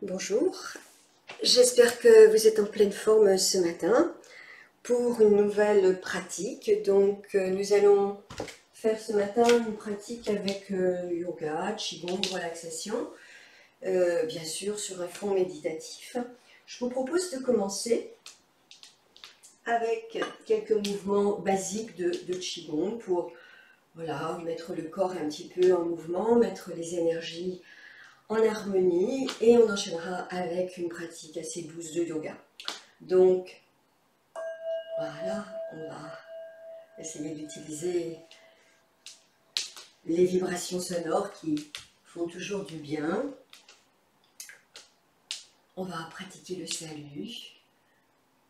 Bonjour, j'espère que vous êtes en pleine forme ce matin pour une nouvelle pratique. Donc nous allons faire ce matin une pratique avec yoga, qigong, relaxation, bien sûr sur un fond méditatif. Je vous propose de commencer avec quelques mouvements basiques de qigong pour voilà, mettre le corps un petit peu en mouvement, mettre les énergies en harmonie, et on enchaînera avec une pratique assez douce de yoga. Donc voilà, on va essayer d'utiliser les vibrations sonores qui font toujours du bien. On va pratiquer le salut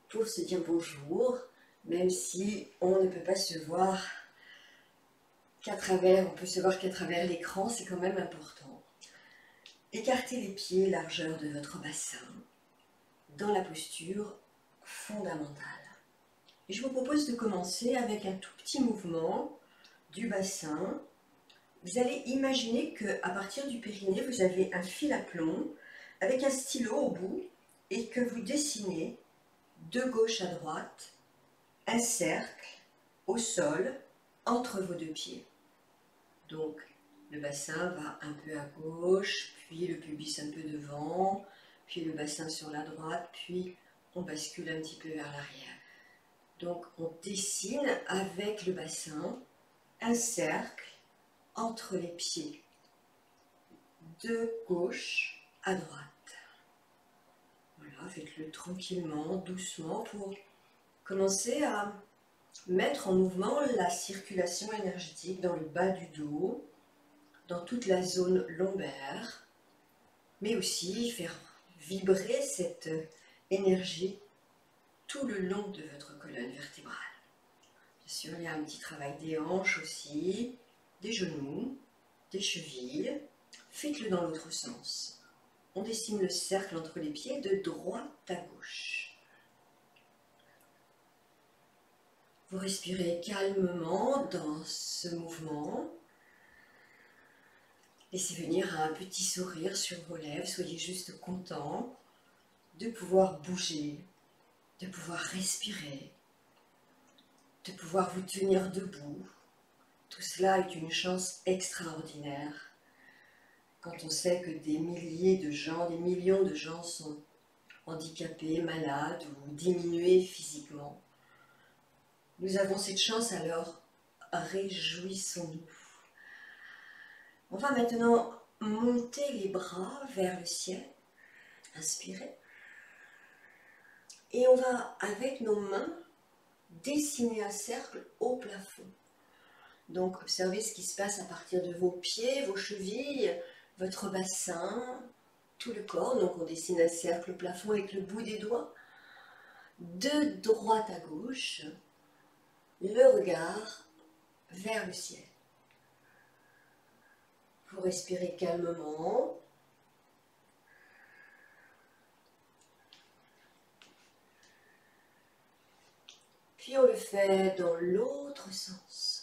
pour se dire bonjour, même si on ne peut pas se voir qu'à travers, on peut se voir qu'à travers l'écran, c'est quand même important. Écartez les pieds, largeur de votre bassin, dans la posture fondamentale. Et je vous propose de commencer avec un tout petit mouvement du bassin. Vous allez imaginer qu'à partir du périnée, vous avez un fil à plomb avec un stylo au bout et que vous dessinez de gauche à droite un cercle au sol entre vos deux pieds. Donc le bassin va un peu à gauche, puis le pubis un peu devant, puis le bassin sur la droite, puis on bascule un petit peu vers l'arrière. Donc on dessine avec le bassin un cercle entre les pieds, de gauche à droite. Voilà, faites-le tranquillement, doucement, pour commencer à mettre en mouvement la circulation énergétique dans le bas du dos, dans toute la zone lombaire, mais aussi faire vibrer cette énergie tout le long de votre colonne vertébrale. Bien sûr, il y a un petit travail des hanches aussi, des genoux, des chevilles. Faites-le dans l'autre sens. On dessine le cercle entre les pieds de droite à gauche. Vous respirez calmement dans ce mouvement. Laissez venir un petit sourire sur vos lèvres. Soyez juste content de pouvoir bouger, de pouvoir respirer, de pouvoir vous tenir debout. Tout cela est une chance extraordinaire. Quand on sait que des milliers de gens, des millions de gens sont handicapés, malades ou diminués physiquement, nous avons cette chance, alors réjouissons-nous. On va maintenant monter les bras vers le ciel, inspirez, et on va avec nos mains dessiner un cercle au plafond. Donc observez ce qui se passe à partir de vos pieds, vos chevilles, votre bassin, tout le corps. Donc on dessine un cercle au plafond avec le bout des doigts, de droite à gauche, le regard vers le ciel. Vous respirez calmement. Puis on le fait dans l'autre sens.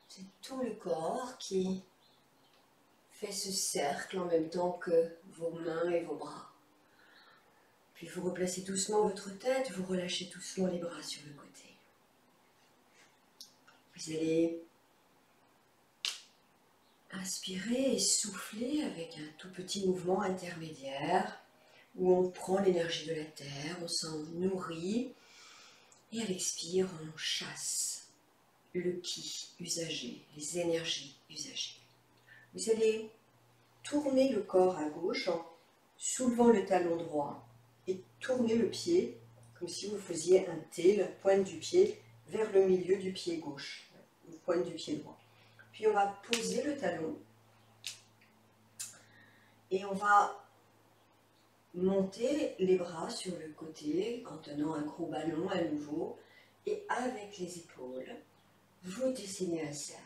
C'est tout le corps qui fait ce cercle en même temps que vos mains et vos bras. Puis vous replacez doucement votre tête, vous relâchez doucement les bras sur le côté. Vous allez inspirer et souffler avec un tout petit mouvement intermédiaire où on prend l'énergie de la terre, on s'en nourrit, et à l'expire, on chasse le ki usagé, les énergies usagées. Vous allez tourner le corps à gauche en soulevant le talon droit et tourner le pied comme si vous faisiez un T, la pointe du pied vers le milieu du pied gauche, la pointe du pied droit. Puis on va poser le talon et on va monter les bras sur le côté en tenant un gros ballon à nouveau, et avec les épaules, vous dessinez un cercle.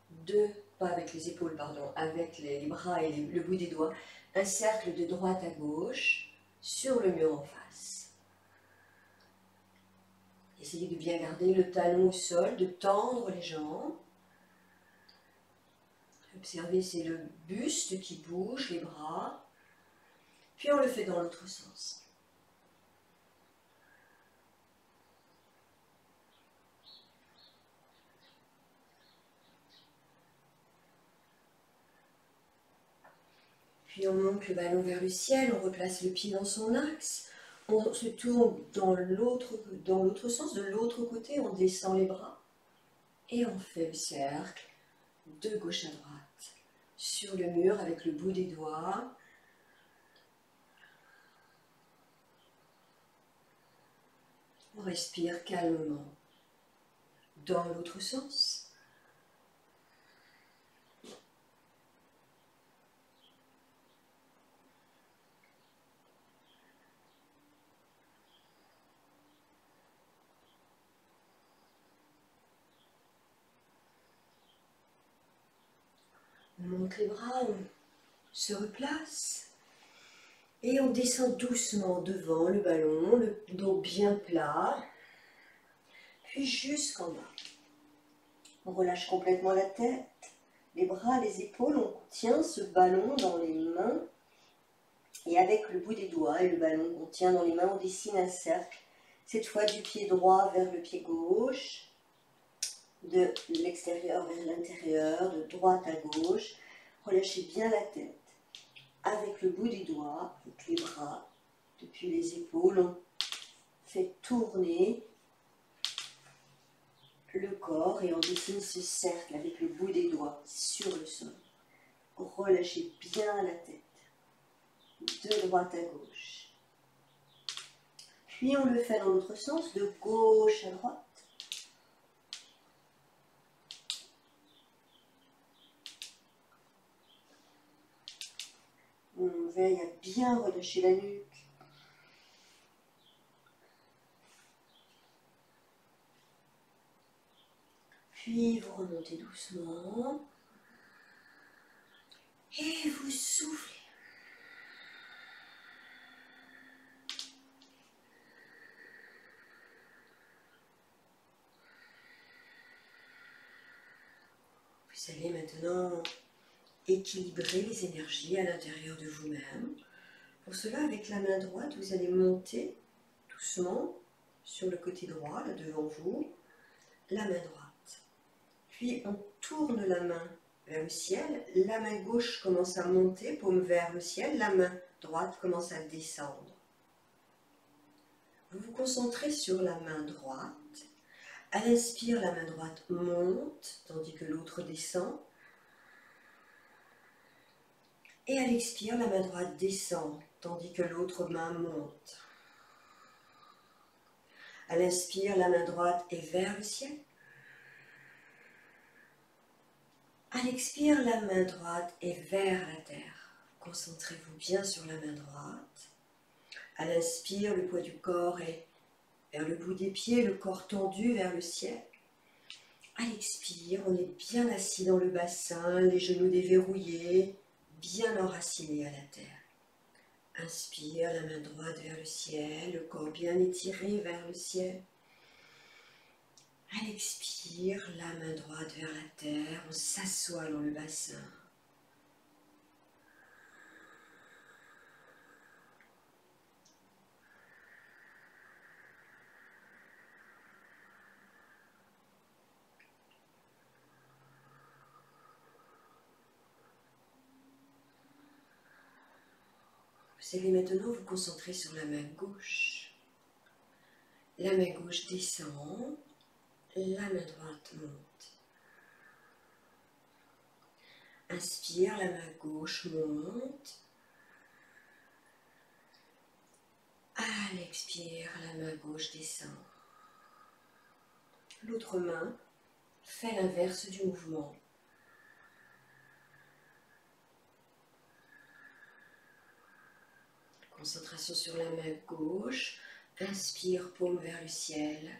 Deux, pas avec les épaules, pardon, avec les bras et le bout des doigts. Un cercle de droite à gauche sur le mur en face. Essayez de bien garder le talon au sol, de tendre les jambes. Observez, c'est le buste qui bouge, les bras. Puis on le fait dans l'autre sens. Puis on monte le ballon vers le ciel, on replace le pied dans son axe. On se tourne dans l'autre sens, de l'autre côté, on descend les bras. Et on fait le cercle de gauche à droite, sur le mur avec le bout des doigts. On respire calmement. Dans l'autre sens. On monte les bras, on se replace. Et on descend doucement devant le ballon, le dos bien plat. Puis jusqu'en bas. On relâche complètement la tête, les bras, les épaules. On tient ce ballon dans les mains. Et avec le bout des doigts et le ballon qu'on tient dans les mains, on dessine un cercle. Cette fois du pied droit vers le pied gauche. De l'extérieur vers l'intérieur, de droite à gauche. Relâchez bien la tête. Avec le bout des doigts, avec les bras, depuis les épaules, on fait tourner le corps et on dessine ce cercle avec le bout des doigts sur le sol. Relâchez bien la tête, de droite à gauche. Puis on le fait dans l'autre sens, de gauche à droite. On veille à bien relâcher la nuque. Puis vous remontez doucement. Et vous soufflez. Vous allez maintenant équilibrer les énergies à l'intérieur de vous-même. Pour cela, avec la main droite, vous allez monter doucement sur le côté droit, là devant vous, la main droite. Puis on tourne la main vers le ciel, la main gauche commence à monter, paume vers le ciel, la main droite commence à descendre. Vous vous concentrez sur la main droite. À l'inspire, la main droite monte, tandis que l'autre descend. Et à l'expire, la main droite descend, tandis que l'autre main monte. À l'inspire, la main droite est vers le ciel. À l'expire, la main droite est vers la terre. Concentrez-vous bien sur la main droite. À l'inspire, le poids du corps est vers le bout des pieds, le corps tendu vers le ciel. À l'expire, on est bien assis dans le bassin, les genoux déverrouillés, bien enracinés à la terre. Inspire, la main droite vers le ciel, le corps bien étiré vers le ciel. À l'expire, la main droite vers la terre, on s'assoit dans le bassin. Vous allez maintenant vous concentrer sur la main gauche. La main gauche descend, la main droite monte. Inspire, la main gauche monte. À l'expire, la main gauche descend. L'autre main fait l'inverse du mouvement. Concentration sur la main gauche. Inspire, paume vers le ciel.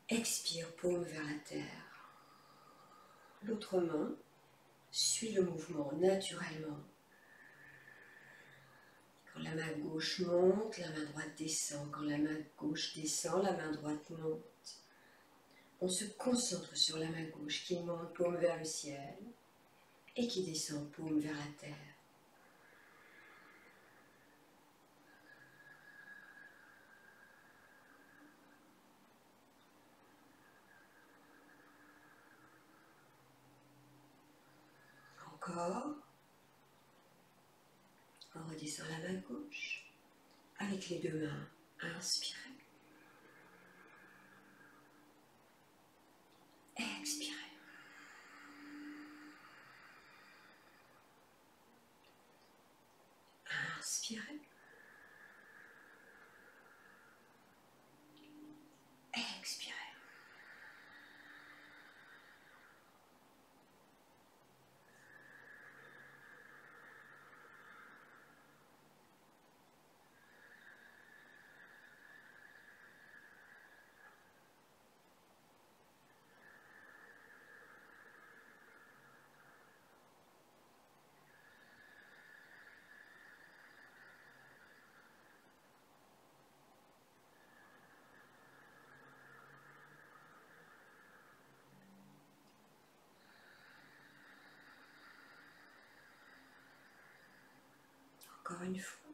Expire, paume vers la terre. L'autre main suit le mouvement naturellement. Quand la main gauche monte, la main droite descend. Quand la main gauche descend, la main droite monte. On se concentre sur la main gauche qui monte, paume vers le ciel, et qui descend, paume vers la terre. Encore. On redescend la main gauche. Avec les deux mains, inspirez. Expirez. Inspirez. Expirez. Encore une fois.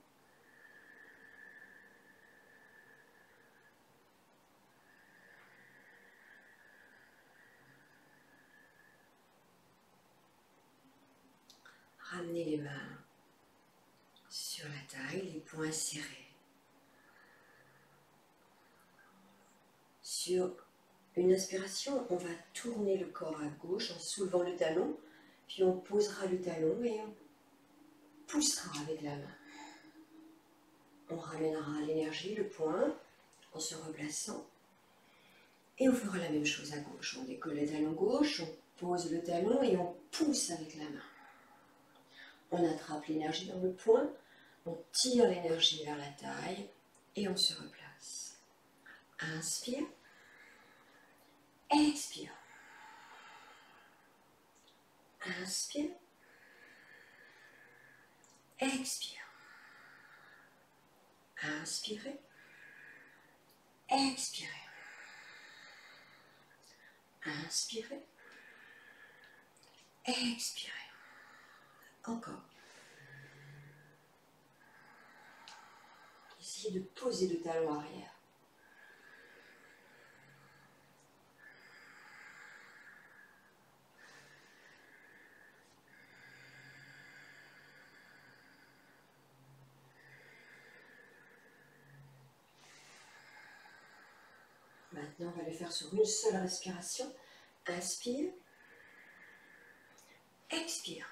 Ramenez les mains sur la taille, les poings serrés. Sur une inspiration, on va tourner le corps à gauche en soulevant le talon, puis on posera le talon et on poussera avec la main. On ramènera l'énergie, le poing, en se replaçant. Et on fera la même chose à gauche. On décolle le talon gauche, on pose le talon et on pousse avec la main. On attrape l'énergie dans le poing, on tire l'énergie vers la taille et on se replace. Inspire, expire. Inspire, expire. Inspirez, expirez. Inspirez, expirez. Encore. Essayez de poser le talon arrière. Maintenant, on va le faire sur une seule respiration. Inspire, expire.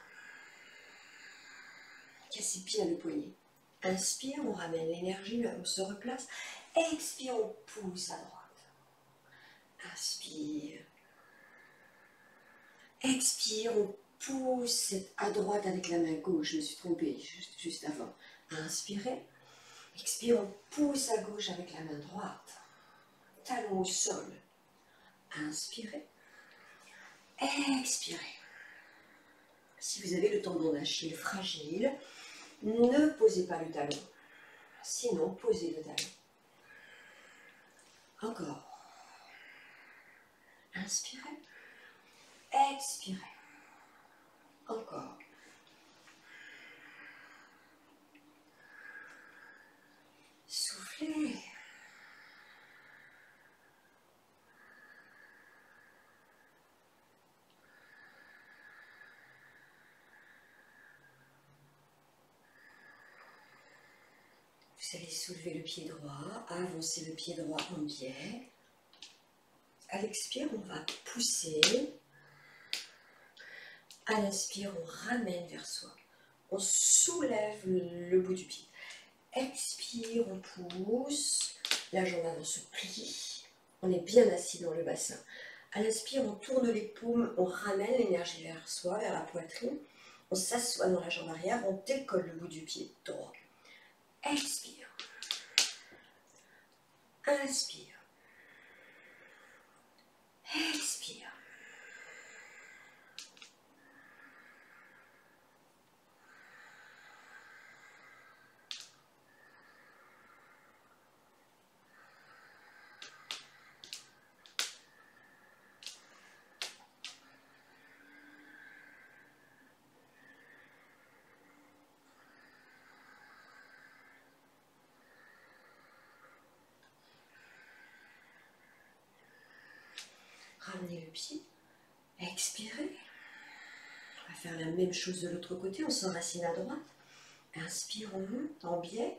Cassez bien le poignet. Inspire, on ramène l'énergie, on se replace. Expire, on pousse à droite. Inspire. Expire, on pousse à droite avec la main gauche. Je me suis trompée juste avant. Inspirez. Expire, on pousse à gauche avec la main droite. Talon au sol. Inspirez. Expirez. Si vous avez le tendon d'Achille fragile, ne posez pas le talon. Sinon, posez le talon. Encore. Inspirez. Expirez. Encore. Soufflez. Vous allez soulever le pied droit, avancer le pied droit en biais. À l'expire, on va pousser. À l'inspire, on ramène vers soi. On soulève le bout du pied. Expire, on pousse. La jambe avant se plie. On est bien assis dans le bassin. À l'inspire, on tourne les paumes, on ramène l'énergie vers soi, vers la poitrine. On s'assoit dans la jambe arrière, on décolle le bout du pied droit. Expire. Inspire. Expire. Ramenez le pied. Expirez. On va faire la même chose de l'autre côté. On s'enracine à droite. Inspire, on monte en biais.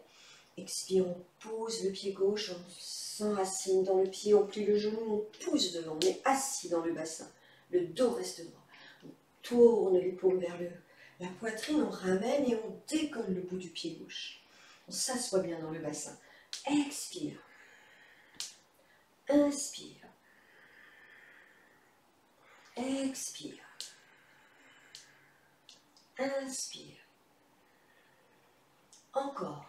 Expire, on pose le pied gauche. On s'enracine dans le pied. On plie le genou. On pousse devant. On est assis dans le bassin. Le dos reste droit. On tourne les paumes vers la poitrine. On ramène et on décolle le bout du pied gauche. On s'assoit bien dans le bassin. Expire. Inspire. Expire. Inspire. Encore.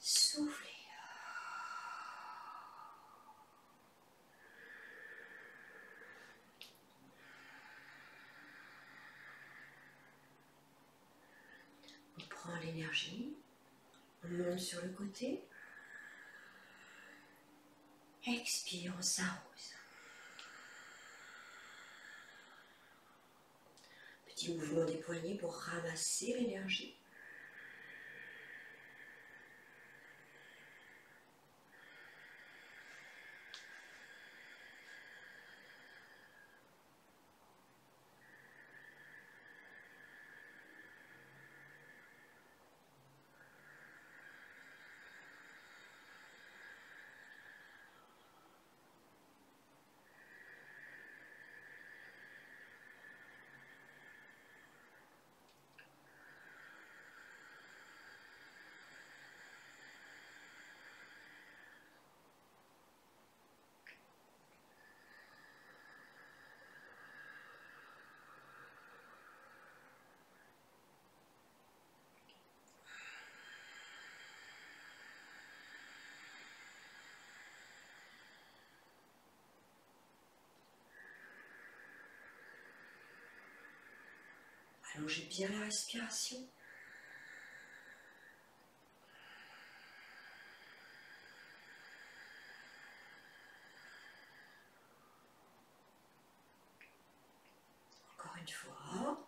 Soufflez. On prend l'énergie, on monte sur le côté. Expire, on s'arrose. Petit mouvement des poignets pour ramasser l'énergie. Allongez bien la respiration. Encore une fois.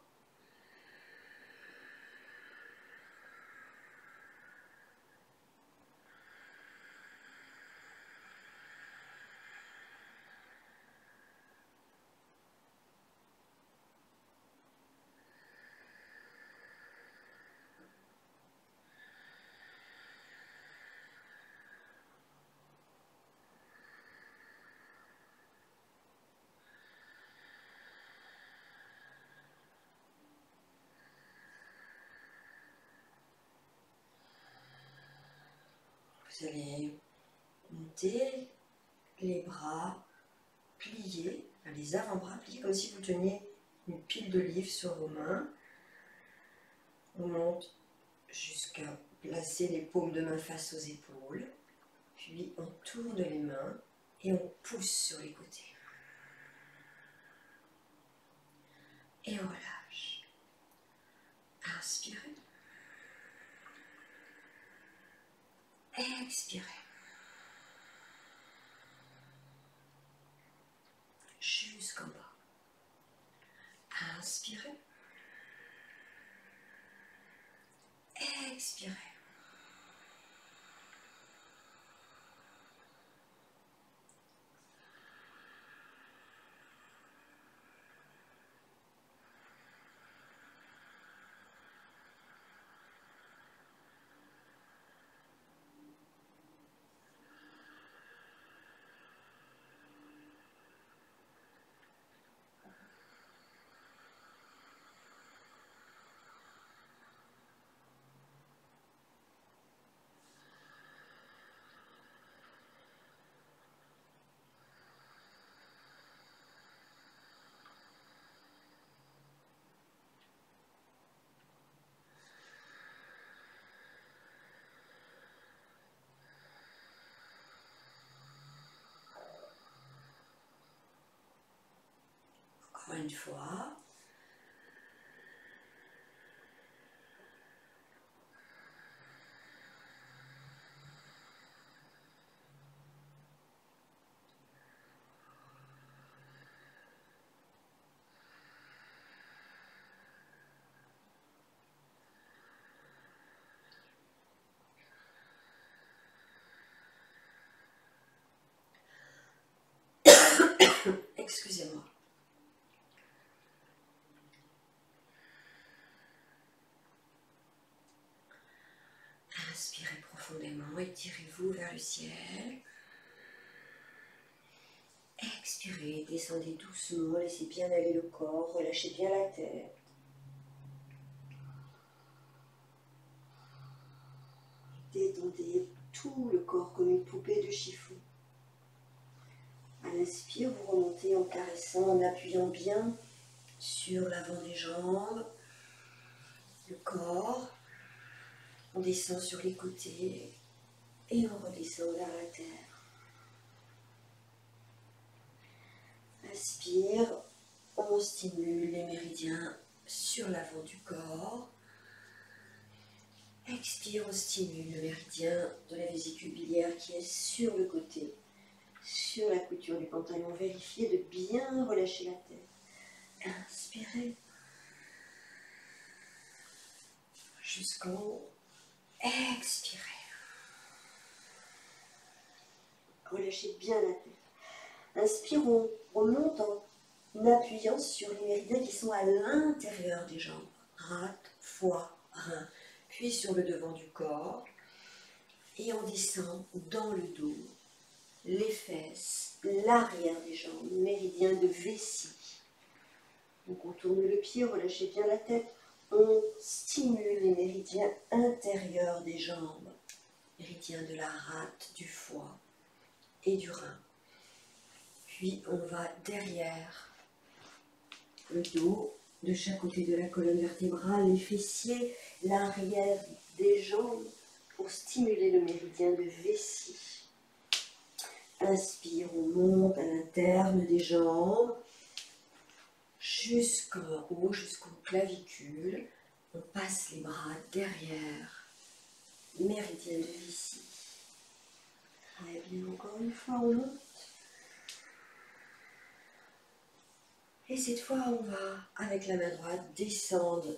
Vous allez monter les bras pliés, les avant-bras pliés comme si vous teniez une pile de livres sur vos mains. On monte jusqu'à placer les paumes de main face aux épaules. Puis on tourne les mains et on pousse sur les côtés. Et on relâche. Inspirez. Expirez. Jusqu'en bas. Inspirez. Expirez. Encore une fois. Excusez-moi. Inspirez profondément, étirez-vous vers le ciel. Expirez, descendez doucement, laissez bien aller le corps, relâchez bien la tête. Détendez tout le corps comme une poupée de chiffon. À l'inspire, vous remontez en caressant, en appuyant bien sur l'avant des jambes, le corps. On descend sur les côtés et on redescend vers la terre. Inspire, on stimule les méridiens sur l'avant du corps. Expire, on stimule le méridien de la vésicule biliaire qui est sur le côté, sur la couture du pantalon. Vérifiez de bien relâcher la tête. Inspirez jusqu'en haut. Expirez. Relâchez bien la tête. Inspirons, on monte en appuyant sur les méridiens qui sont à l'intérieur des jambes. Rate, foie, rein. Puis sur le devant du corps. Et on descend dans le dos, les fesses, l'arrière des jambes, méridien de vessie. On contourne le pied, relâchez bien la tête. On stimule les méridiens intérieurs des jambes. Méridien de la rate, du foie et du rein. Puis on va derrière le dos, de chaque côté de la colonne vertébrale, les fessiers, l'arrière des jambes pour stimuler le méridien de vessie. Inspire, on monte à l'interne des jambes, jusqu'en haut, jusqu'aux clavicules. On passe les bras derrière, méridien de vessie. Très bien, encore une fois, on monte. Et cette fois, on va, avec la main droite, descendre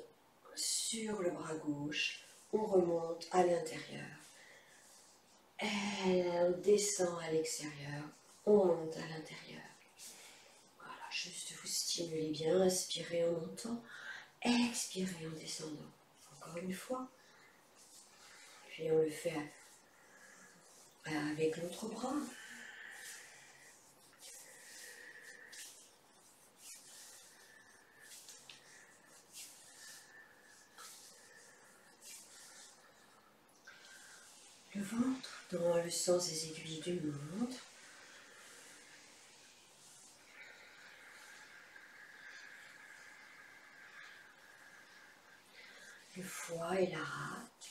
sur le bras gauche. On remonte à l'intérieur. On descend à l'extérieur. On monte à l'intérieur. Voilà, juste vous stimulez bien. Inspirez en montant. Expirez en descendant. Encore une fois. Puis on le fait avec l'autre bras. Le ventre dans le sens des aiguilles d'une montre. Le foie et la rate.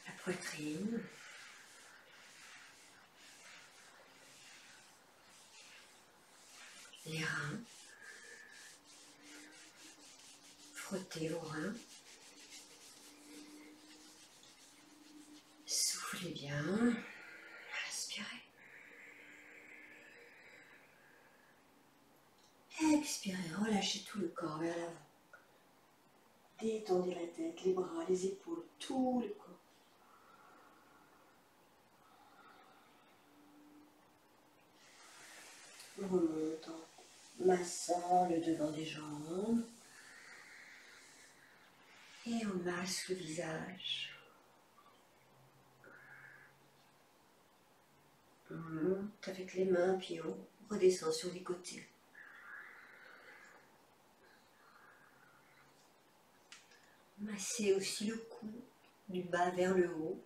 La poitrine. Les reins. Frottez vos reins. Soufflez bien. Inspirez. Expirez, relâchez tout le corps vers l'avant. Détendez la tête, les bras, les épaules, tout le corps. On remonte en massant le devant des jambes. Et on masse le visage. On monte avec les mains, puis on redescend sur les côtés. Massez aussi le cou, du bas vers le haut.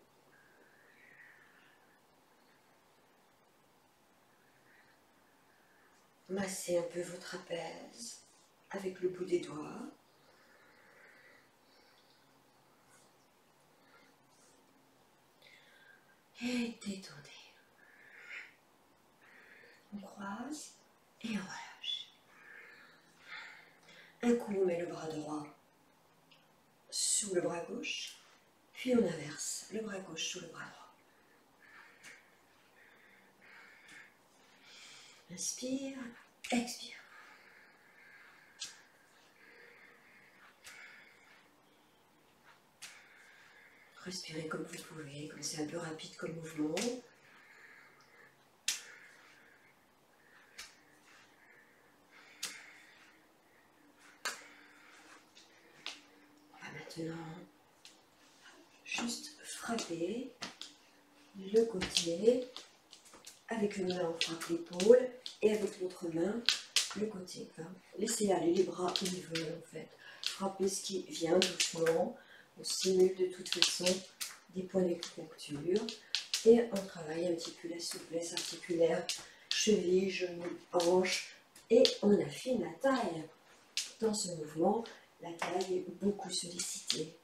Massez un peu vos trapèzes avec le bout des doigts. Et détendez. On croise et on relâche. Un coup, on met le bras droit sous le bras gauche, puis on inverse le bras gauche sous le bras droit. Inspire, expire. Respirez comme vous pouvez, comme c'est un peu rapide comme mouvement. On va maintenant juste frapper le côté. Avec une main, on frappe l'épaule et avec l'autre main, le côté. Enfin, laissez aller les bras où ils veulent en fait. Frappez ce qui vient doucement. On simule de toute façon des points d'acupuncture et on travaille un petit peu la souplesse articulaire, cheville, genoux, hanches et on affine la taille. Dans ce mouvement, la taille est beaucoup sollicitée.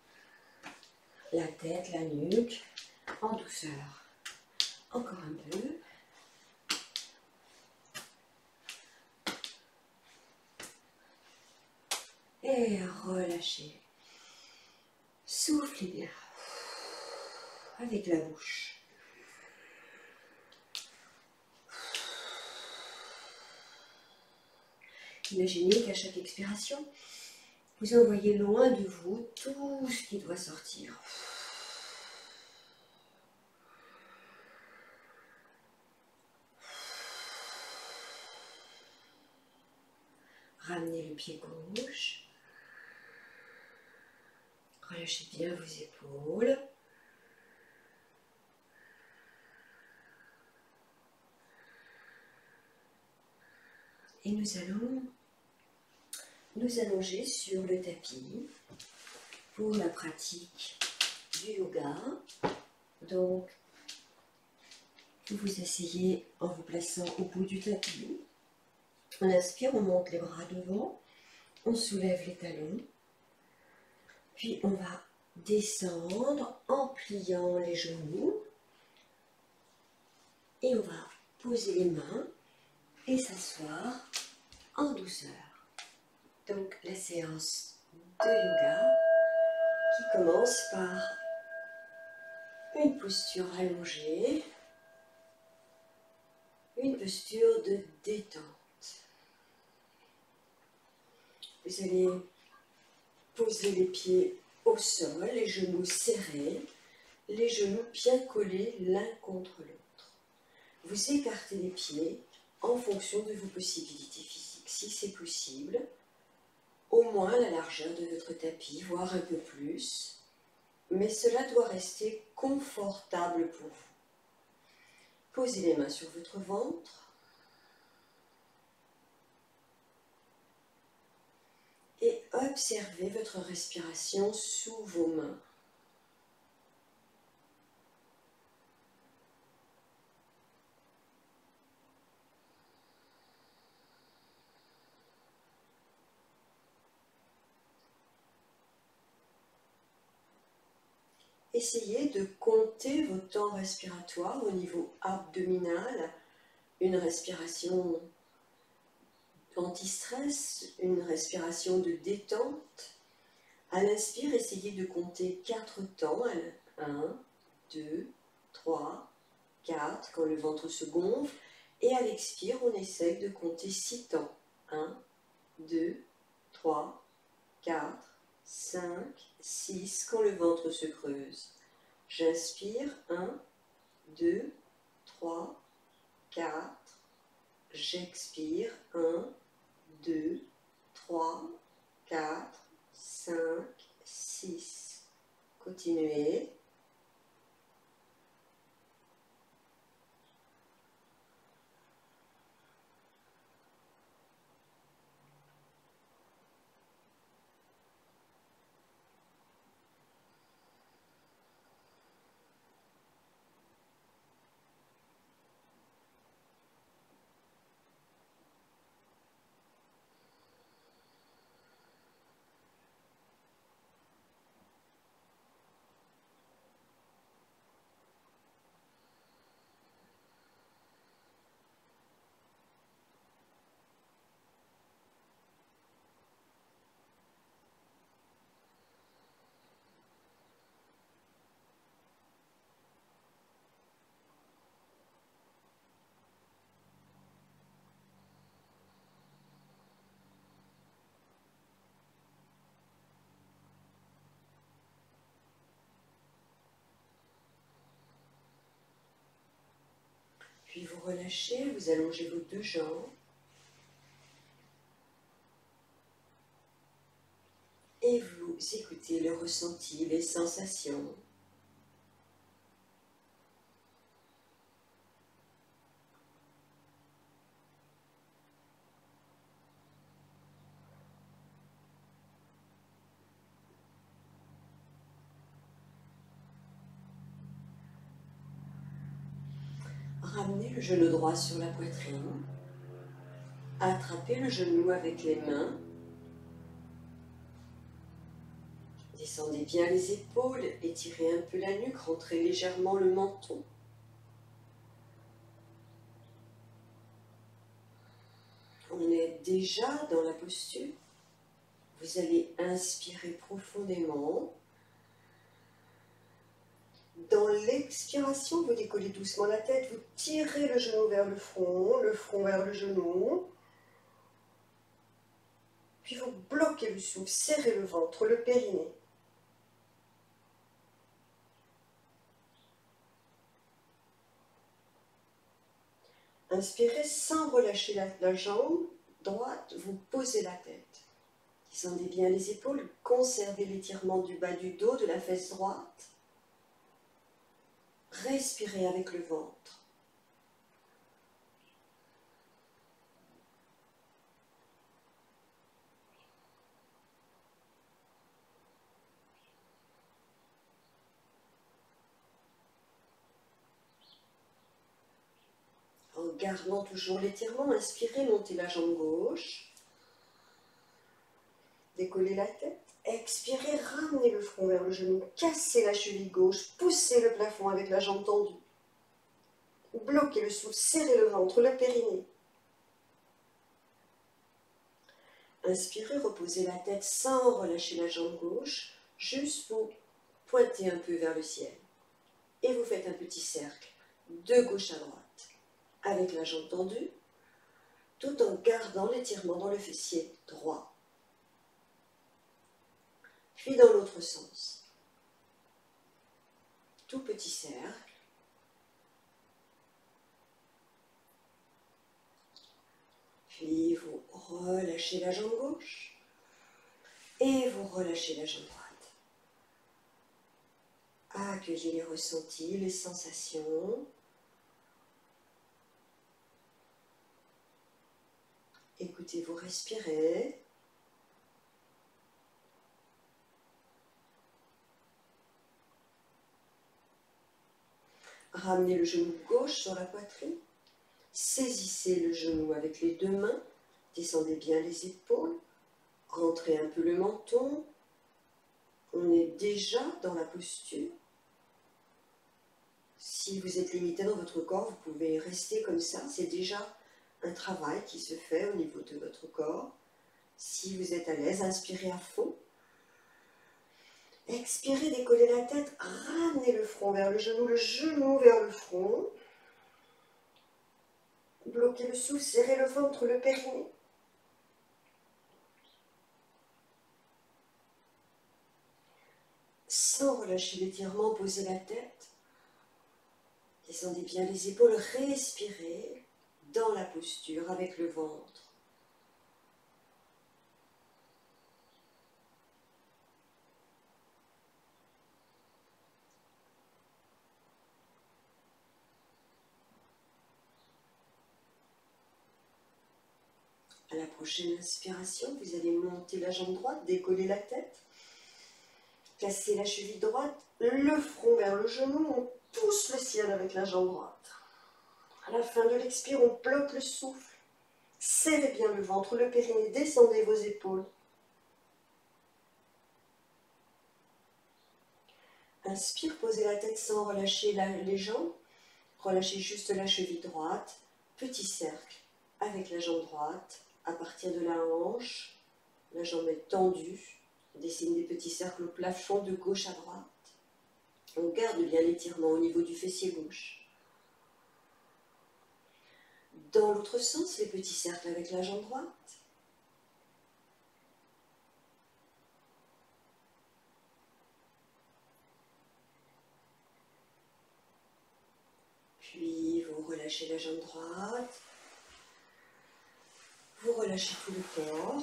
La tête, la nuque, en douceur. Encore un peu. Et relâchez. Soufflez bien. Avec la bouche. Imaginez qu'à chaque expiration, vous envoyez loin de vous tout ce qui doit sortir. Ramenez le pied gauche. Relâchez bien vos épaules. Et nous allons nous allonger sur le tapis pour la pratique du yoga. Donc, vous vous asseyez en vous plaçant au bout du tapis. On inspire, on monte les bras devant, on soulève les talons, puis on va descendre en pliant les genoux et on va poser les mains et s'asseoir en douceur. Donc la séance de yoga qui commence par une posture allongée, une posture de détente. Vous allez poser les pieds au sol, les genoux serrés, les genoux bien collés l'un contre l'autre. Vous écartez les pieds en fonction de vos possibilités physiques. Si c'est possible, au moins la largeur de votre tapis, voire un peu plus, mais cela doit rester confortable pour vous. Posez les mains sur votre ventre et observez votre respiration sous vos mains. Essayez de compter vos temps respiratoires au niveau abdominal, une respiration anti-stress, une respiration de détente. À l'inspire, essayez de compter 4 temps. 1, 2, 3, 4, quand le ventre se gonfle. Et à l'expire, on essaye de compter 6 temps. 1, 2, 3, 4, 5, 6, quand le ventre se creuse. J'inspire, 1, 2, 3, 4. J'expire, 1, 2, 3, 4, 5, 6. Continuez. relâchez, vous allongez vos deux jambes. Et vous écoutez le ressenti, les sensations. Ramenez le genou droit sur la poitrine. Attrapez le genou avec les mains. Descendez bien les épaules, étirez un peu la nuque, rentrez légèrement le menton. On est déjà dans la posture. Vous allez inspirer profondément. Dans l'expiration, vous décollez doucement la tête, vous tirez le genou vers le front vers le genou. Puis vous bloquez le souffle, serrez le ventre, le périnée. Inspirez sans relâcher la jambe droite, vous posez la tête. Descendez bien les épaules, conservez l'étirement du bas du dos, de la fesse droite. Respirez avec le ventre. En gardant toujours l'étirement, inspirez, montez la jambe gauche. Décollez la tête. Expirez, ramenez le front vers le genou, cassez la cheville gauche, poussez le plafond avec la jambe tendue. Bloquez le souffle, serrez le ventre, le périnée. Inspirez, reposez la tête sans relâcher la jambe gauche, juste vous pointez un peu vers le ciel. Et vous faites un petit cercle de gauche à droite, avec la jambe tendue, tout en gardant l'étirement dans le fessier droit. Puis dans l'autre sens. Tout petit cercle. Puis vous relâchez la jambe gauche et vous relâchez la jambe droite. Accueillez les ressentis, les sensations. Écoutez-vous respirer. Ramenez le genou gauche sur la poitrine. Saisissez le genou avec les deux mains. Descendez bien les épaules. Rentrez un peu le menton. On est déjà dans la posture. Si vous êtes limité dans votre corps, vous pouvez rester comme ça. C'est déjà un travail qui se fait au niveau de votre corps. Si vous êtes à l'aise, inspirez à fond. Expirez, décollez la tête, ramenez le front vers le genou vers le front. Bloquez le souffle, serrez le ventre, le périnée. Sans relâcher l'étirement, posez la tête. Descendez bien les épaules, respirez dans la posture avec le ventre. À la prochaine inspiration, vous allez monter la jambe droite, décoller la tête, casser la cheville droite, le front vers le genou, on pousse le ciel avec la jambe droite. À la fin de l'expire, on bloque le souffle, serrez bien le ventre, le périnée, descendez vos épaules. Inspire, posez la tête sans relâcher les jambes, relâchez juste la cheville droite, petit cercle avec la jambe droite. À partir de la hanche, la jambe est tendue. Dessine des petits cercles au plafond de gauche à droite. On garde bien l'étirement au niveau du fessier gauche. Dans l'autre sens, les petits cercles avec la jambe droite. Puis Puis vous relâchez la jambe droite. Vous relâchez tout le corps.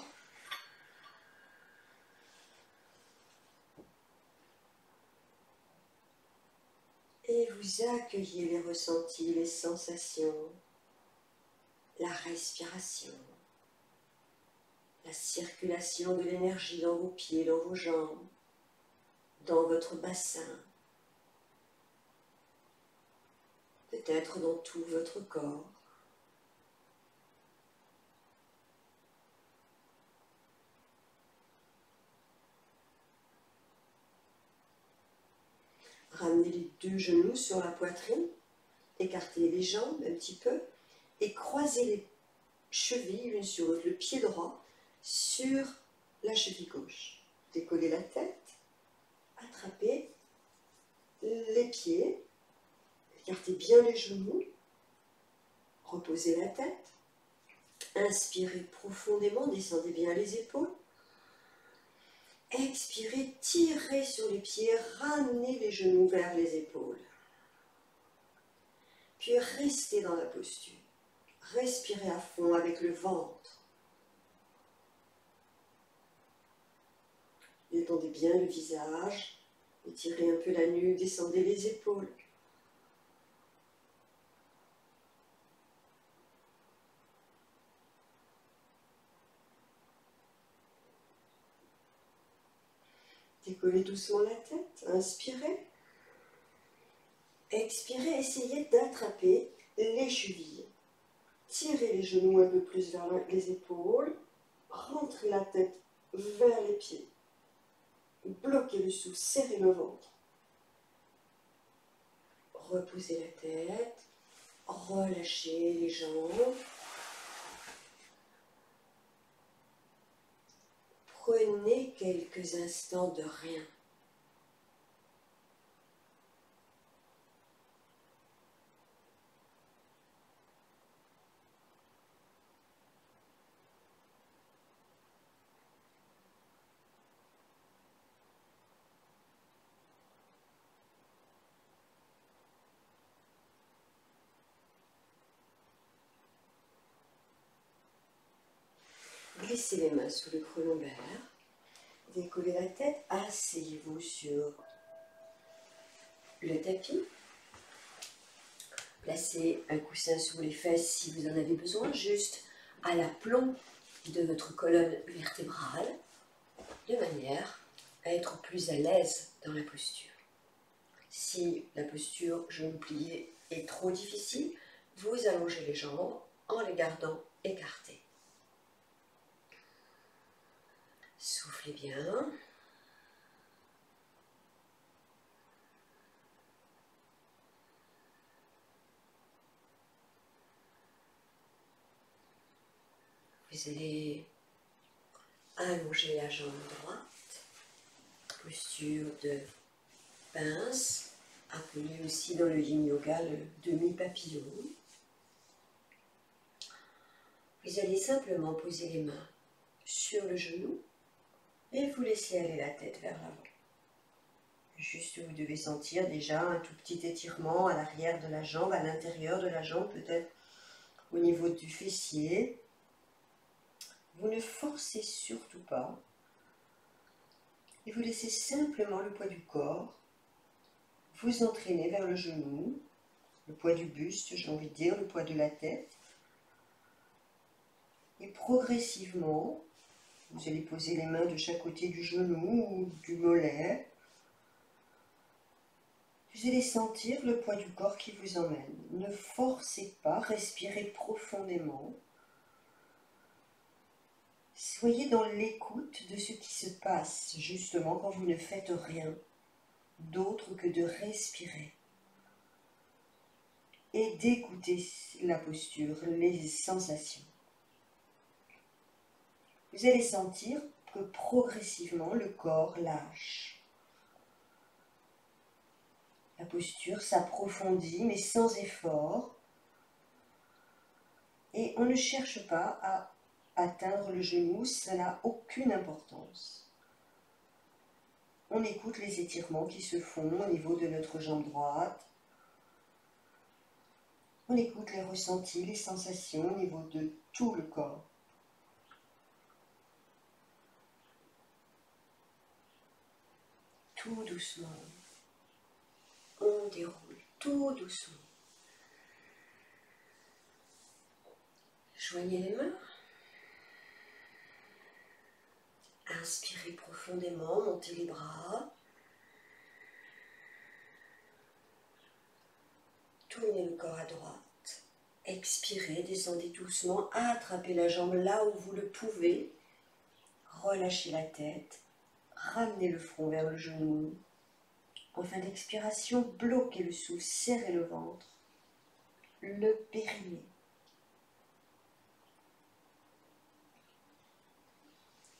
Et vous accueillez les ressentis, les sensations, la respiration, la circulation de l'énergie dans vos pieds, dans vos jambes, dans votre bassin, peut-être dans tout votre corps. Ramenez les deux genoux sur la poitrine, écartez les jambes un petit peu et croisez les chevilles l'une sur l'autre, le pied droit sur la cheville gauche. Décollez la tête, attrapez les pieds, écartez bien les genoux, reposez la tête, inspirez profondément, descendez bien les épaules. Expirez, tirez sur les pieds, ramenez les genoux vers les épaules. Puis restez dans la posture. Respirez à fond avec le ventre. Détendez bien le visage, étirez un peu la nuque, descendez les épaules. Décollez doucement la tête, inspirez. Expirez, essayez d'attraper les chevilles. Tirez les genoux un peu plus vers les épaules. Rentrez la tête vers les pieds. Bloquez le souffle, serrez le ventre. Reposez la tête. Relâchez les jambes. Prenez quelques instants de rien. Glissez les mains sous le creux lombaire. Décollez la tête. Asseyez-vous sur le tapis. Placez un coussin sous les fesses si vous en avez besoin, juste à l'aplomb de votre colonne vertébrale, de manière à être plus à l'aise dans la posture. Si la posture genou plié est trop difficile, vous allongez les jambes en les gardant écartées. Soufflez bien. Vous allez allonger la jambe droite, posture de pince, appelé aussi dans le yin yoga le demi-papillon. Vous allez simplement poser les mains sur le genou et vous laissez aller la tête vers l'avant. Juste, vous devez sentir déjà un tout petit étirement à l'arrière de la jambe, à l'intérieur de la jambe, peut-être au niveau du fessier. Vous ne forcez surtout pas et vous laissez simplement le poids du corps vous entraîner vers le genou, le poids du buste, j'ai envie de dire, le poids de la tête. Et progressivement, vous allez poser les mains de chaque côté du genou ou du mollet. Vous allez sentir le poids du corps qui vous emmène. Ne forcez pas, respirez profondément. Soyez dans l'écoute de ce qui se passe, justement, quand vous ne faites rien d'autre que de respirer. Et d'écouter la posture, les sensations. Vous allez sentir que progressivement le corps lâche. La posture s'approfondit mais sans effort. Et on ne cherche pas à atteindre le genou, ça n'a aucune importance. On écoute les étirements qui se font au niveau de notre jambe droite. On écoute les ressentis, les sensations au niveau de tout le corps. Tout doucement, on déroule tout doucement. Joignez les mains. Inspirez profondément, montez les bras. Tournez le corps à droite. Expirez, descendez doucement, attrapez la jambe là où vous le pouvez. Relâchez la tête. Ramenez le front vers le genou. En fin d'expiration, bloquez le souffle, serrez le ventre, le périnée.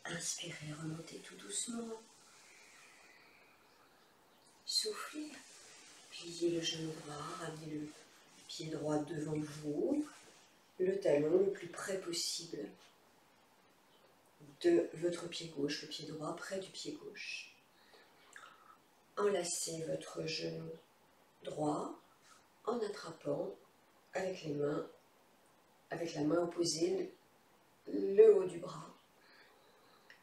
Inspirez, remontez tout doucement. Soufflez. Pliez le genou droit, ramenez le pied droit devant vous, le talon le plus près possible de votre pied gauche, le pied droit près du pied gauche. Enlacez votre genou droit en attrapant avec les mains, avec la main opposée, le haut du bras.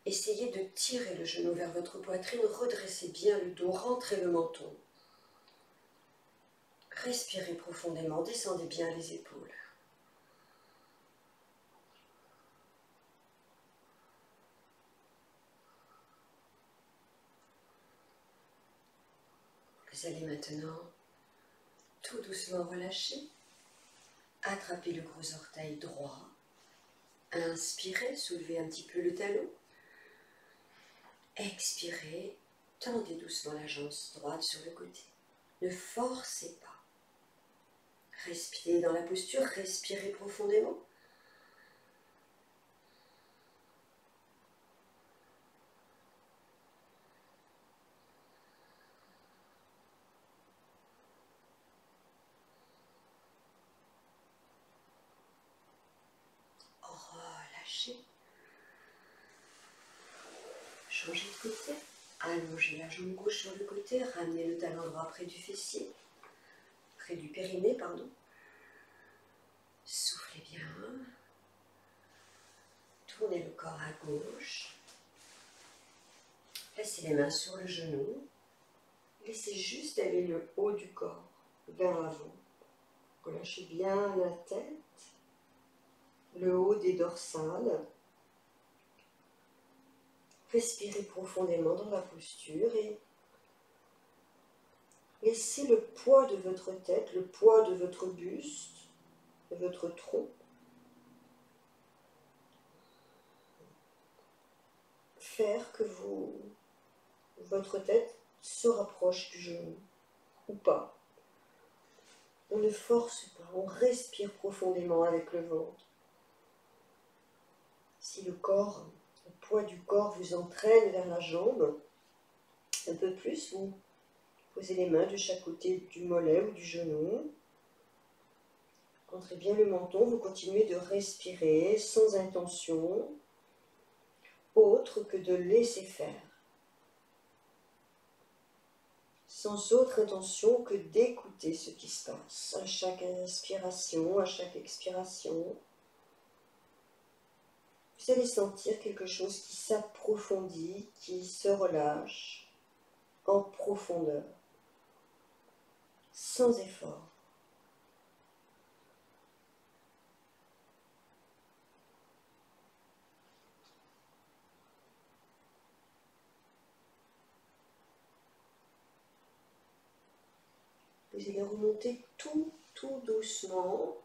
Essayez de tirer le genou vers votre poitrine, redressez bien le dos, rentrez le menton. Respirez profondément, descendez bien les épaules. Vous allez maintenant tout doucement relâcher. Attrapez le gros orteil droit. Inspirez, soulevez un petit peu le talon. Expirez, tendez doucement la jambe droite sur le côté. Ne forcez pas. Respirez dans la posture, respirez profondément. Relâchez. Changez de côté. Allongez la jambe gauche sur le côté. Ramenez le talon droit près du fessier. Près du périnée, pardon. Soufflez bien. Tournez le corps à gauche. Placez les mains sur le genou. Laissez juste aller le haut du corps vers l'avant. Relâchez bien la tête. Le haut des dorsales. Respirez profondément dans la posture et laissez le poids de votre tête, le poids de votre buste, de votre tronc, faire que votre tête se rapproche du genou, ou pas. On ne force pas, on respire profondément avec le ventre. Si le poids du corps vous entraîne vers la jambe, un peu plus, vous posez les mains de chaque côté du mollet ou du genou. Rentrez bien le menton, vous continuez de respirer sans intention, autre que de laisser faire. Sans autre intention que d'écouter ce qui se passe à chaque inspiration, à chaque expiration. Vous allez sentir quelque chose qui s'approfondit, qui se relâche en profondeur, sans effort. Vous allez remonter tout doucement,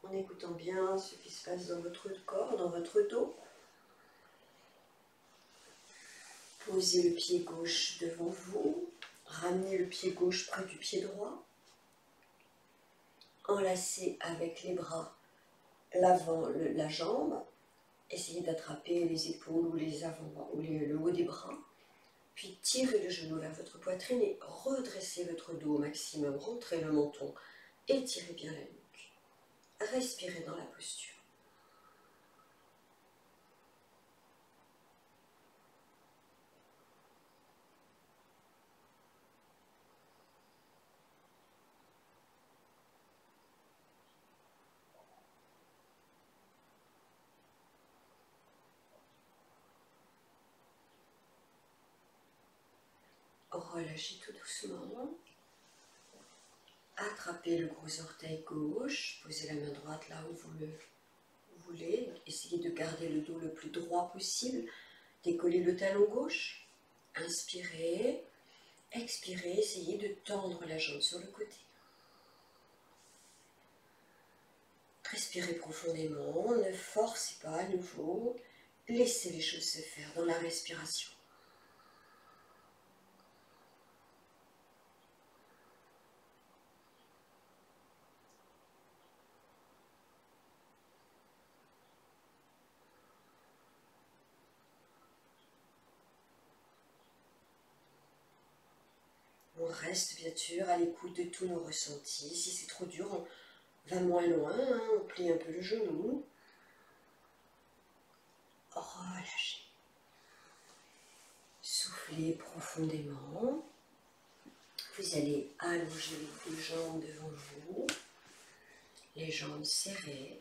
en écoutant bien ce qui se passe dans votre corps, dans votre dos. Posez le pied gauche devant vous, ramenez le pied gauche près du pied droit. Enlacez avec les bras l'avant, la jambe. Essayez d'attraper les épaules ou les avant, ou le haut des bras. Puis tirez le genou vers votre poitrine et redressez votre dos au maximum. Rentrez le menton, étirez bien la nuque. Respirez dans la posture. Relâchez tout doucement. Attrapez le gros orteil gauche. Posez la main droite là où vous le voulez. Essayez de garder le dos le plus droit possible. Décollez le talon gauche. Inspirez. Expirez. Essayez de tendre la jambe sur le côté. Respirez profondément. Ne forcez pas à nouveau. Laissez les choses se faire dans la respiration. On reste bien sûr à l'écoute de tous nos ressentis. Si c'est trop dur, on va moins loin, hein, on plie un peu le genou. Relâchez. Soufflez profondément. Vous allez allonger les deux jambes devant vous. Les jambes serrées.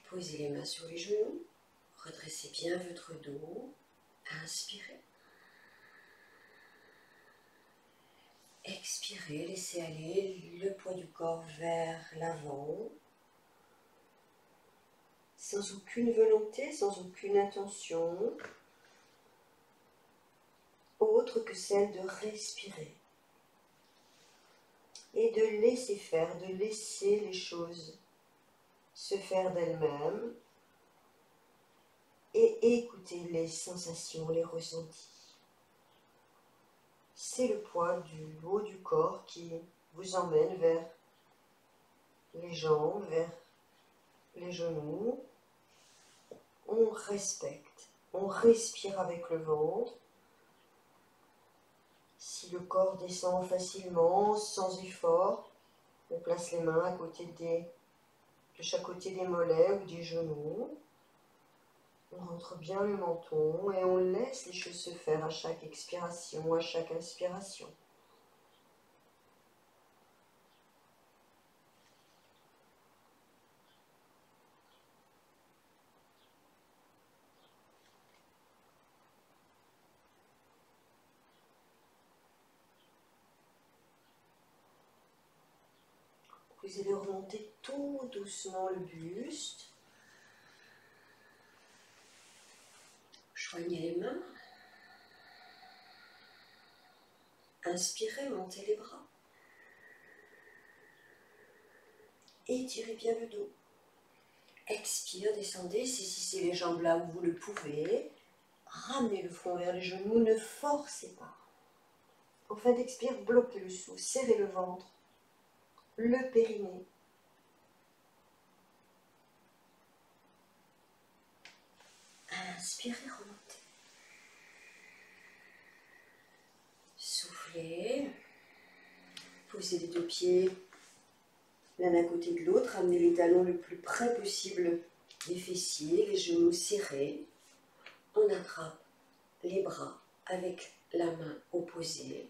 Posez les mains sur les genoux. Redressez bien votre dos. Inspirez. Expirez, laissez aller le poids du corps vers l'avant. Sans aucune volonté, sans aucune intention, autre que celle de respirer. Et de laisser faire, de laisser les choses se faire d'elles-mêmes. Et écouter les sensations, les ressentis. C'est le poids du haut du corps qui vous emmène vers les jambes, vers les genoux. On respecte, on respire avec le ventre. Si le corps descend facilement, sans effort, on place les mains à côté de chaque côté des mollets ou des genoux. On rentre bien le menton et on laisse les choses se faire à chaque expiration, à chaque inspiration. Vous allez remonter tout doucement le buste. Joignez les mains. Inspirez, montez les bras. Étirez bien le dos. Expire, descendez, saisissez les jambes là où vous le pouvez. Ramenez le front vers les genoux, ne forcez pas. En fin d'expire, bloquez le sou, serrez le ventre, le périnée. Inspirez, remontez. Soufflez. Posez les deux pieds l'un à côté de l'autre. Amenez les talons le plus près possible des fessiers, les genoux serrés. On attrape les bras avec la main opposée.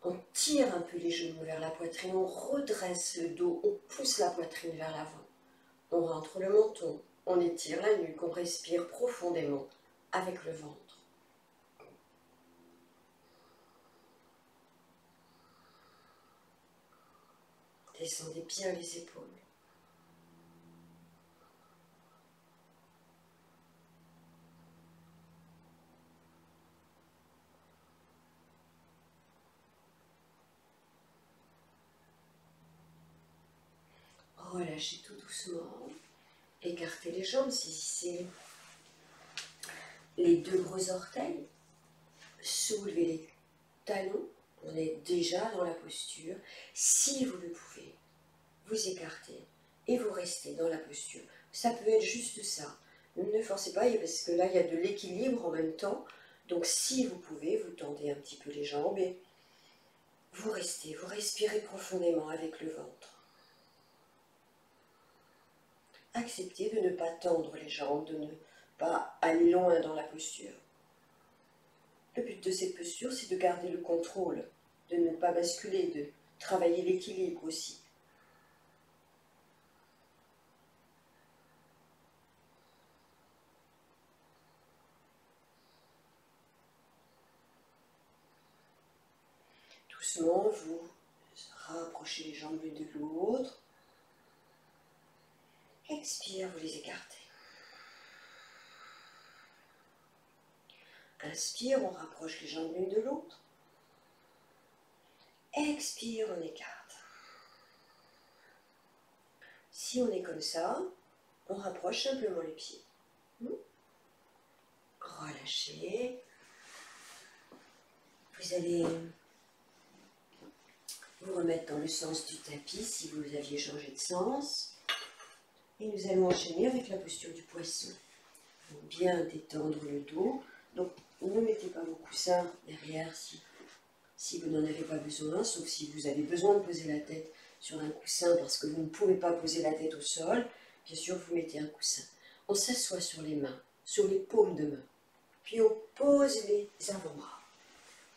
On tire un peu les genoux vers la poitrine, on redresse le dos, on pousse la poitrine vers l'avant. On rentre le menton, on étire la nuque, on respire profondément avec le ventre. Descendez bien les épaules. Relâchez tout doucement. Écartez les jambes, saisissez les deux gros orteils. Soulevez les talons. On est déjà dans la posture. Si vous le pouvez, vous écartez et vous restez dans la posture. Ça peut être juste ça. Ne forcez pas, parce que là, il y a de l'équilibre en même temps. Donc, si vous pouvez, vous tendez un petit peu les jambes et vous restez, vous respirez profondément avec le ventre. Acceptez de ne pas tendre les jambes, de ne pas aller loin dans la posture. Le but de cette posture, c'est de garder le contrôle, de ne pas basculer, de travailler l'équilibre aussi. doucement, vous rapprochez les jambes l'une de l'autre. Expire, vous les écartez. Inspire, on rapproche les jambes l'une de l'autre. Expire, on écarte. Si on est comme ça, on rapproche simplement les pieds. Relâchez. Vous allez vous remettre dans le sens du tapis si vous aviez changé de sens. Et nous allons enchaîner avec la posture du poisson. Bien détendre le dos. Donc, ne mettez pas vos coussins derrière si vous n'en avez pas besoin, sauf si vous avez besoin de poser la tête sur un coussin parce que vous ne pouvez pas poser la tête au sol. Bien sûr, vous mettez un coussin. On s'assoit sur les mains, sur les paumes de main. Puis on pose les avant-bras.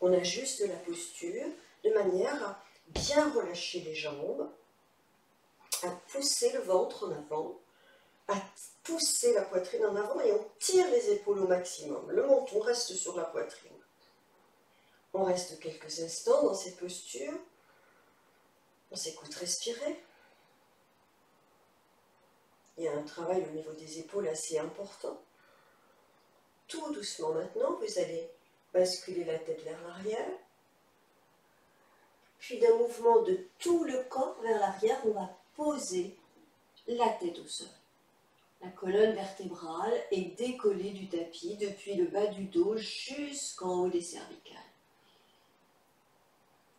On ajuste la posture de manière à bien relâcher les jambes, à pousser le ventre en avant, à pousser la poitrine en avant et on tire les épaules au maximum. Le menton reste sur la poitrine. On reste quelques instants dans cette posture. On s'écoute respirer. Il y a un travail au niveau des épaules assez important. Tout doucement maintenant, vous allez basculer la tête vers l'arrière. Puis d'un mouvement de tout le corps vers l'arrière, on va poser la tête au sol. La colonne vertébrale est décollée du tapis depuis le bas du dos jusqu'en haut des cervicales.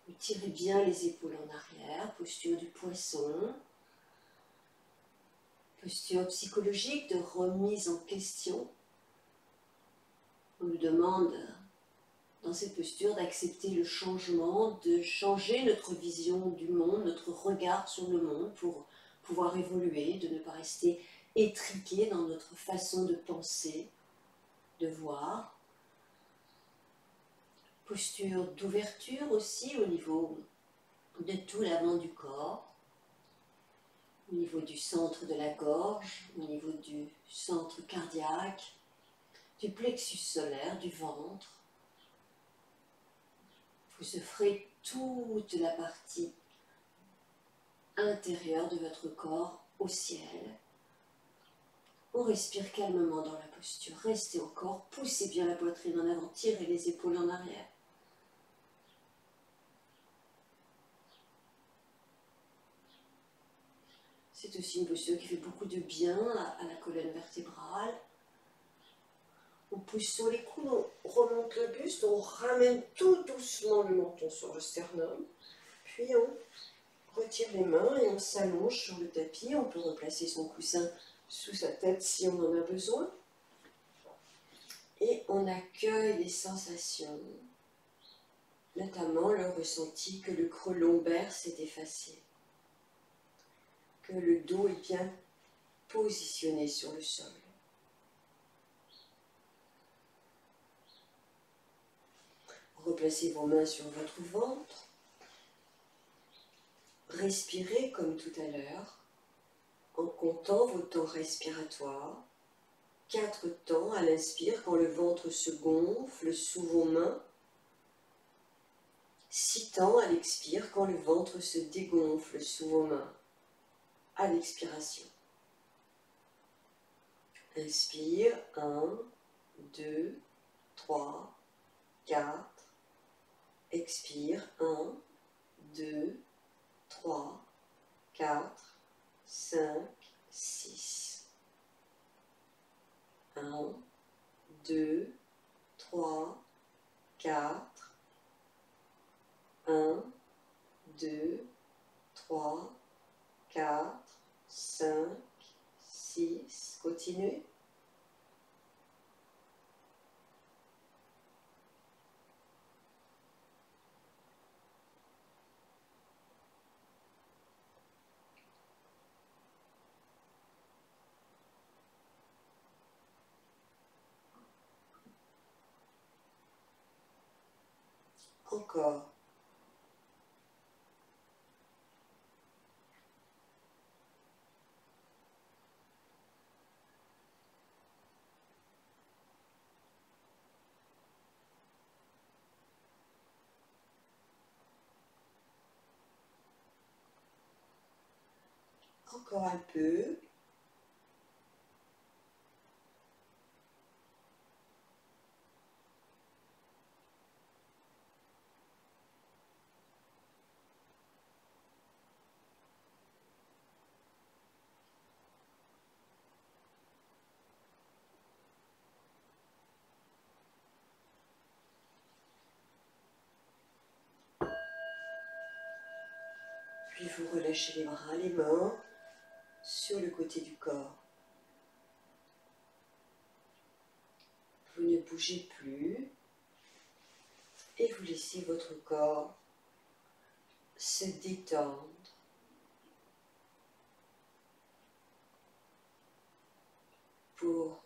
Vous tirez bien les épaules en arrière, posture du poisson. Posture psychologique de remise en question. On nous demande dans cette posture d'accepter le changement, de changer notre vision du monde, notre regard sur le monde pour pouvoir évoluer, de ne pas rester étriqué dans notre façon de penser, de voir. Posture d'ouverture aussi au niveau de tout l'avant du corps, au niveau du centre de la gorge, au niveau du centre cardiaque, du plexus solaire, du ventre. Vous offrez toute la partie intérieure de votre corps au ciel. On respire calmement dans la posture. Restez encore, poussez bien la poitrine en avant, tirez les épaules en arrière. C'est aussi une posture qui fait beaucoup de bien à la colonne vertébrale. On pousse sur les coudes, on remonte le buste, on ramène tout doucement le menton sur le sternum. Puis on retire les mains et on s'allonge sur le tapis. On peut replacer son coussin sous sa tête si on en a besoin. Et on accueille les sensations, notamment le ressenti que le creux lombaire s'est effacé, que le dos est bien positionné sur le sol. Replacez vos mains sur votre ventre. Respirez comme tout à l'heure, en comptant vos temps respiratoires. 4 temps à l'inspire quand le ventre se gonfle sous vos mains. 6 temps à l'expire quand le ventre se dégonfle sous vos mains. À l'expiration. Inspire, 1, 2, 3, 4. Expire, 1, 2, 3, 4, 5, 6. 1, 2, 3, 4. 1, 2, 3, 4, 5, 6. Continuez. Encore. encore un peu. Puis vous relâchez les bras, les mains sur le côté du corps. Vous ne bougez plus et vous laissez votre corps se détendre. Pour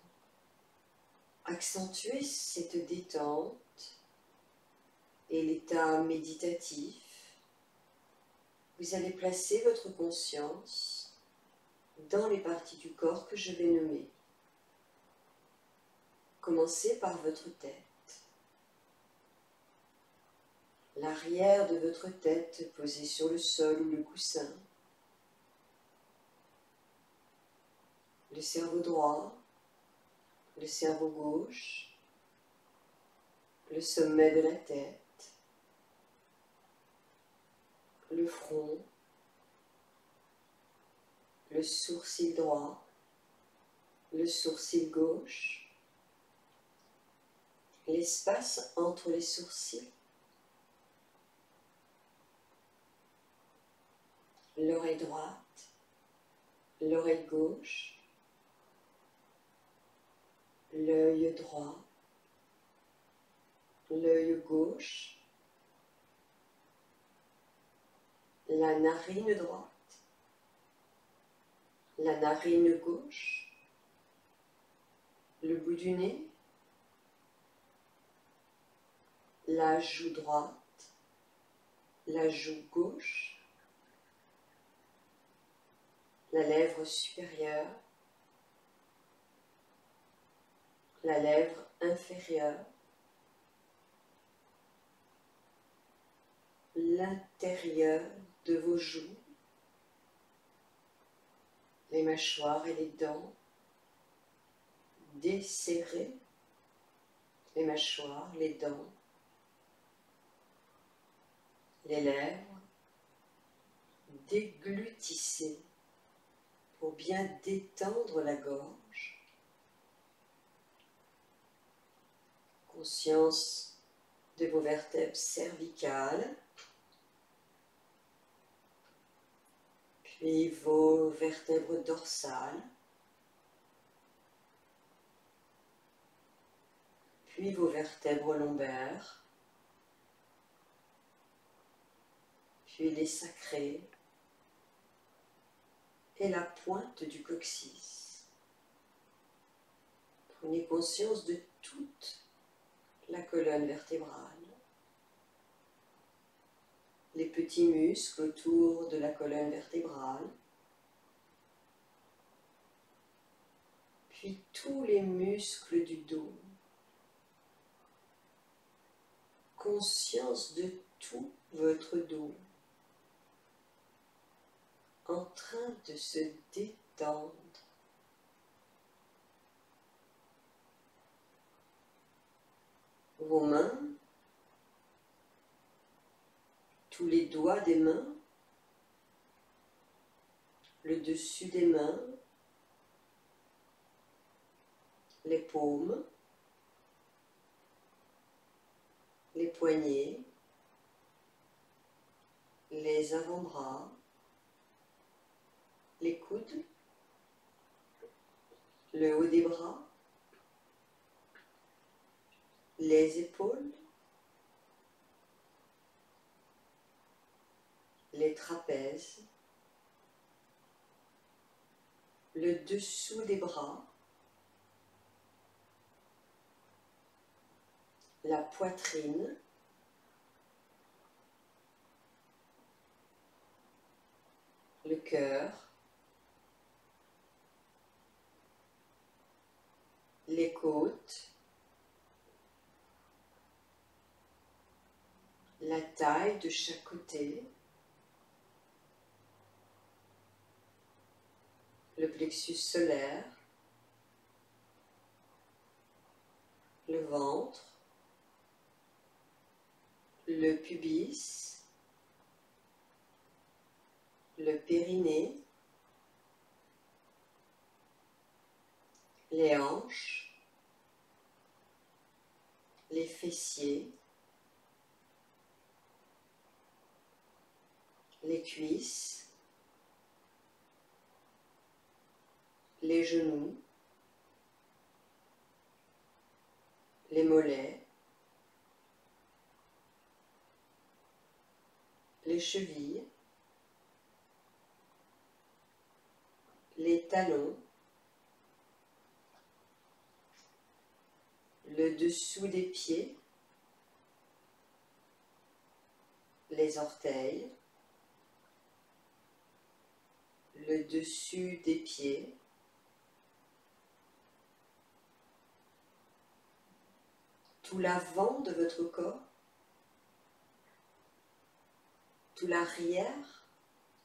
accentuer cette détente et l'état méditatif, vous allez placer votre conscience dans les parties du corps que je vais nommer. Commencez par votre tête. L'arrière de votre tête posée sur le sol ou le coussin. Le cerveau droit, le cerveau gauche, le sommet de la tête, le front, le sourcil droit, le sourcil gauche, l'espace entre les sourcils, l'oreille droite, l'oreille gauche, l'œil droit, l'œil gauche, la narine droite, la narine gauche, le bout du nez, la joue droite, la joue gauche, la lèvre supérieure, la lèvre inférieure, l'intérieur de vos joues, les mâchoires et les dents, desserrez les mâchoires, les dents, les lèvres, déglutissez pour bien détendre la gorge. Conscience de vos vertèbres cervicales, puis vos vertèbres dorsales, puis vos vertèbres lombaires, puis les sacrés et la pointe du coccyx. Prenez conscience de toute la colonne vertébrale, les petits muscles autour de la colonne vertébrale, puis tous les muscles du dos. Conscience de tout votre dos, en train de se détendre. Vos mains, tous les doigts des mains, le dessus des mains, les paumes, les poignets, les avant-bras, les coudes, le haut des bras, les épaules, les trapèzes, le dessous des bras, la poitrine, le cœur, les côtes, la taille de chaque côté, le plexus solaire, le ventre, le pubis, le périnée, les hanches, les fessiers, les cuisses, les genoux, les mollets, les chevilles, les talons, le dessous des pieds, les orteils, le dessus des pieds, tout l'avant de votre corps, tout l'arrière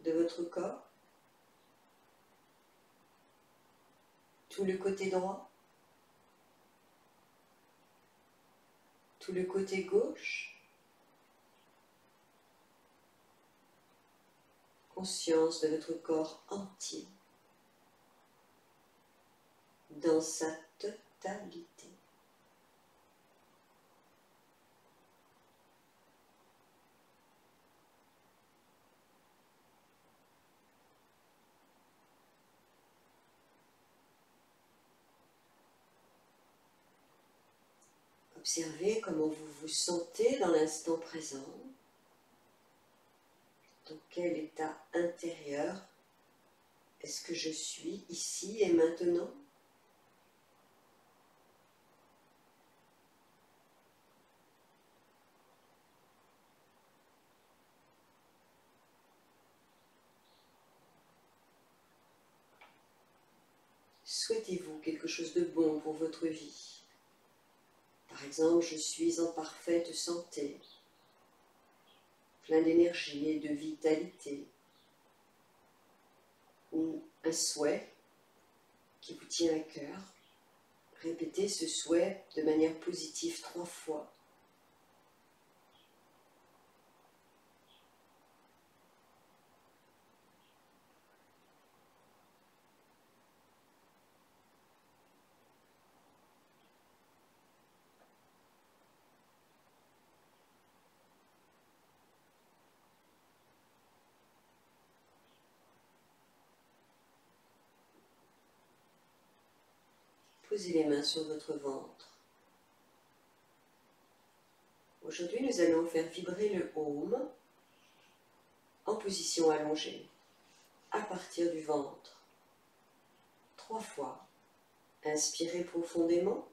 de votre corps, tout le côté droit, tout le côté gauche. Conscience de votre corps entier, dans sa totalité. Observez comment vous vous sentez dans l'instant présent, dans quel état intérieur est-ce que je suis ici et maintenant? Souhaitez-vous quelque chose de bon pour votre vie? Par exemple, je suis en parfaite santé, plein d'énergie et de vitalité. Ou un souhait qui vous tient à cœur. Répétez ce souhait de manière positive 3 fois. Posez les mains sur votre ventre. Aujourd'hui, nous allons faire vibrer le Om en position allongée, à partir du ventre. 3 fois. Inspirez profondément.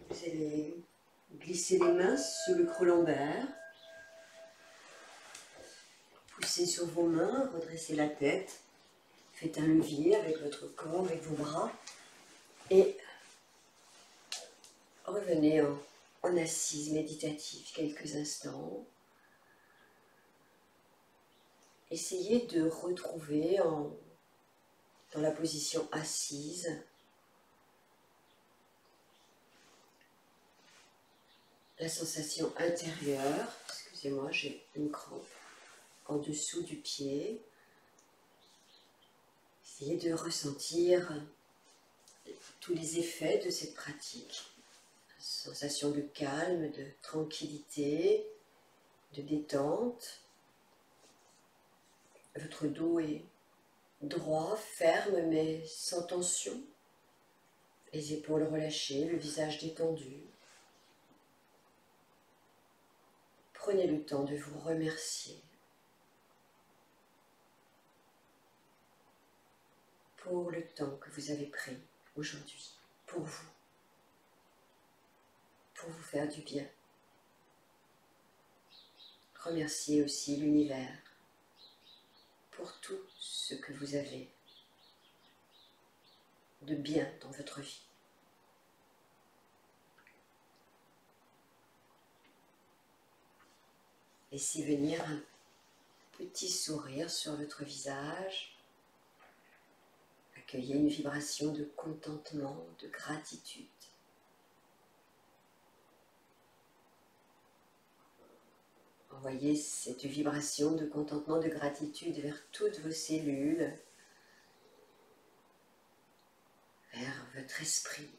Vous allez glisser les mains sous le creux lombaire, poussez sur vos mains, redressez la tête, faites un levier avec votre corps, avec vos bras, et revenez en assise méditative quelques instants. essayez de retrouver dans la position assise la sensation intérieure. Excusez-moi, j'ai une crampe en dessous du pied. Essayez de ressentir tous les effets de cette pratique. Sensation de calme, de tranquillité, de détente. Votre dos est droit, ferme, mais sans tension. Les épaules relâchées, le visage détendu. Prenez le temps de vous remercier pour le temps que vous avez pris aujourd'hui, pour vous faire du bien. Remerciez aussi l'univers pour tout ce que vous avez de bien dans votre vie. Laissez venir un petit sourire sur votre visage. Accueillez une vibration de contentement, de gratitude. Envoyez cette vibration de contentement, de gratitude vers toutes vos cellules, vers votre esprit.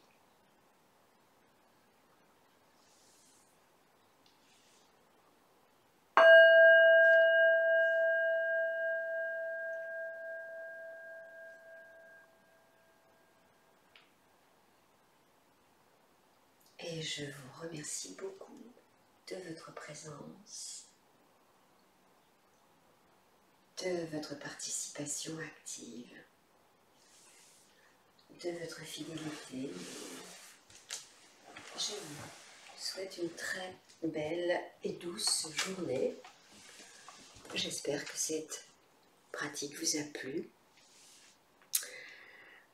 Et je vous remercie beaucoup de votre présence, de votre participation active, de votre fidélité. Je vous souhaite une très belle et douce journée. J'espère que cette pratique vous a plu.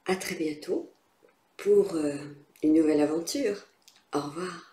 À très bientôt pour une nouvelle aventure. Au revoir.